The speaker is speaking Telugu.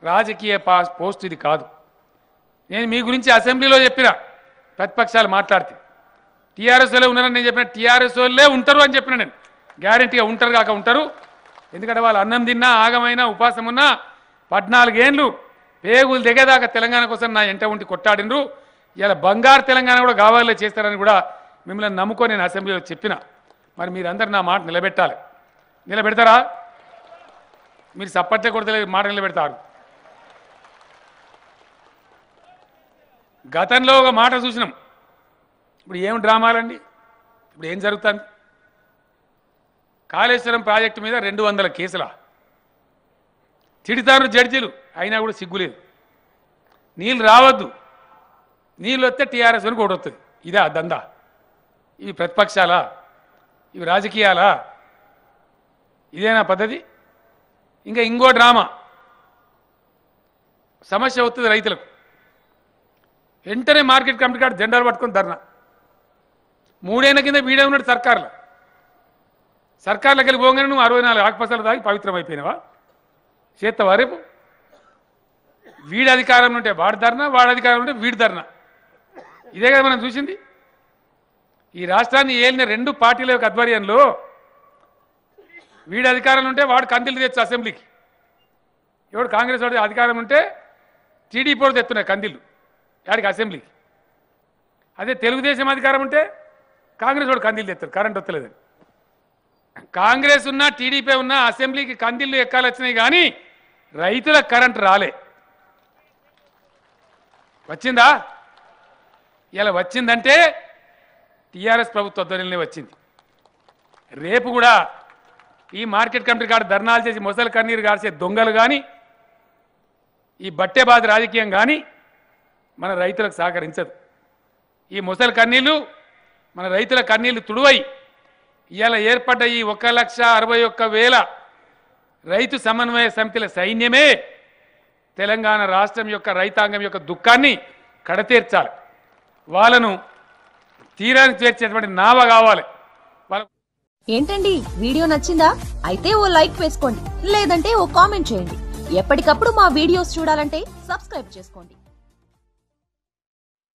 రాజకీయ పోస్ట్ ఇది కాదు. నేను మీ గురించి అసెంబ్లీలో చెప్పిన ప్రతిపక్షాలు మాట్లాడితే టీఆర్ఎస్ వాళ్ళే ఉన్నారని నేను చెప్పిన, టీఆర్ఎస్ వాళ్ళే ఉంటారు అని చెప్పిన. నేను గ్యారంటీగా ఉంటారు కాక ఉంటారు. ఎందుకంటే వాళ్ళు అన్నం తిన్నా ఆగమైనా ఉపాసం ఉన్నా 14 ఏళ్ళు పేగులు దిగేదాకా తెలంగాణ కోసం నా ఎంట ఉండి కొట్టాడినరు. ఇలా బంగారు తెలంగాణ కూడా కావాలే చేస్తారని కూడా మిమ్మల్ని నమ్ముకొని నేను అసెంబ్లీలో చెప్పిన. మరి మీరందరూ నా మాట నిలబెట్టాలి. నిలబెడతారా? మీరు సప్పట్లే కొడతలేదు, మాట నిలబెడతారు. గతంలో ఒక మాట చూసినాం. ఇప్పుడు ఏం డ్రామాలండి? ఇప్పుడు ఏం జరుగుతుంది? కాళేశ్వరం ప్రాజెక్టు మీద 200 కేసులా తిడతారు జడ్జీలు, అయినా కూడా సిగ్గులేదు. నీళ్ళు రావద్దు, నీళ్ళు వస్తే టీఆర్ఎస్ అని కూడా వస్తుంది. ఇదే దందా? ఇవి ప్రతిపక్షాలా? ఇవి రాజకీయాలా? ఇదేనా పద్ధతి? ఇంకా ఇంకో డ్రామా. సమస్య వస్తుంది రైతులకు, వెంటనే మార్కెట్ కమిటీ కాడ జెండాలు పట్టుకొని ధర్నా. 3 ఏళ్ల కింద వీడే ఉన్నాడు సర్కార్లోకి వెళ్ళి పోగానే నువ్వు 64 ఆకుపసలు తాగి పవిత్రం అయిపోయినావా? చేస్తావా రేపు? వీడి అధికారం ఉంటే వాడి ధర్నా, వాడి అధికారం ఉంటే వీడి ధర్నా. ఇదే కదా మనం చూసింది. ఈ రాష్ట్రాన్ని ఏలిన 2 పార్టీల యొక్క ఆధ్వర్యంలో వీడి అధికారం ఉంటే వాడు కందిలు తెచ్చు అసెంబ్లీకి, ఎవడు కాంగ్రెస్ వాడి అధికారం ఉంటే టీడీపీ వాడు తెస్తున్నాయి కందిలు యాడికి అసెంబ్లీకి. అదే తెలుగుదేశం అధికారం ఉంటే కాంగ్రెస్ వాడు కందిలు తెస్తారు, కరెంట్ వస్తలేదని. కాంగ్రెస్ ఉన్నా టీడీపీ ఉన్నా అసెంబ్లీకి కందిళ్ళు ఎక్కాలు వచ్చినాయి, కానీ రైతుల కరెంట్ రాలే. వచ్చిందా? ఇలా వచ్చిందంటే టీఆర్ఎస్ ప్రభుత్వ ఆధ్వర్యంలోనే వచ్చింది. రేపు కూడా ఈ మార్కెట్ కమిటీ కాడ ధర్నాలు చేసి మొసలు కన్నీరు గార్చే దొంగలు కానీ, ఈ బట్టేబాది రాజకీయం కానీ మన రైతులకు సహకరించదు. ఈ మొసలు కన్నీళ్ళు మన రైతుల కన్నీళ్లు తుడువై ఇవాళ ఏర్పడ్డ ఈ 1,61,000 రైతు సమన్వయ సమితిల సైన్యమే తెలంగాణ రాష్ట్రం యొక్క రైతాంగం యొక్క దుఃఖాన్ని కడతీర్చాలి. వాళ్ళను తీరానికి చేర్చేటువంటి నావ కావాలి. ఏంటండి, వీడియో నచ్చిందా? అయితే ఓ లైక్ వేసుకోండి, లేదంటే ఓ కామెంట్ చేయండి. ఎప్పటికప్పుడు మా వీడియోస్ చూడాలంటే సబ్స్క్రైబ్ చేసుకోండి.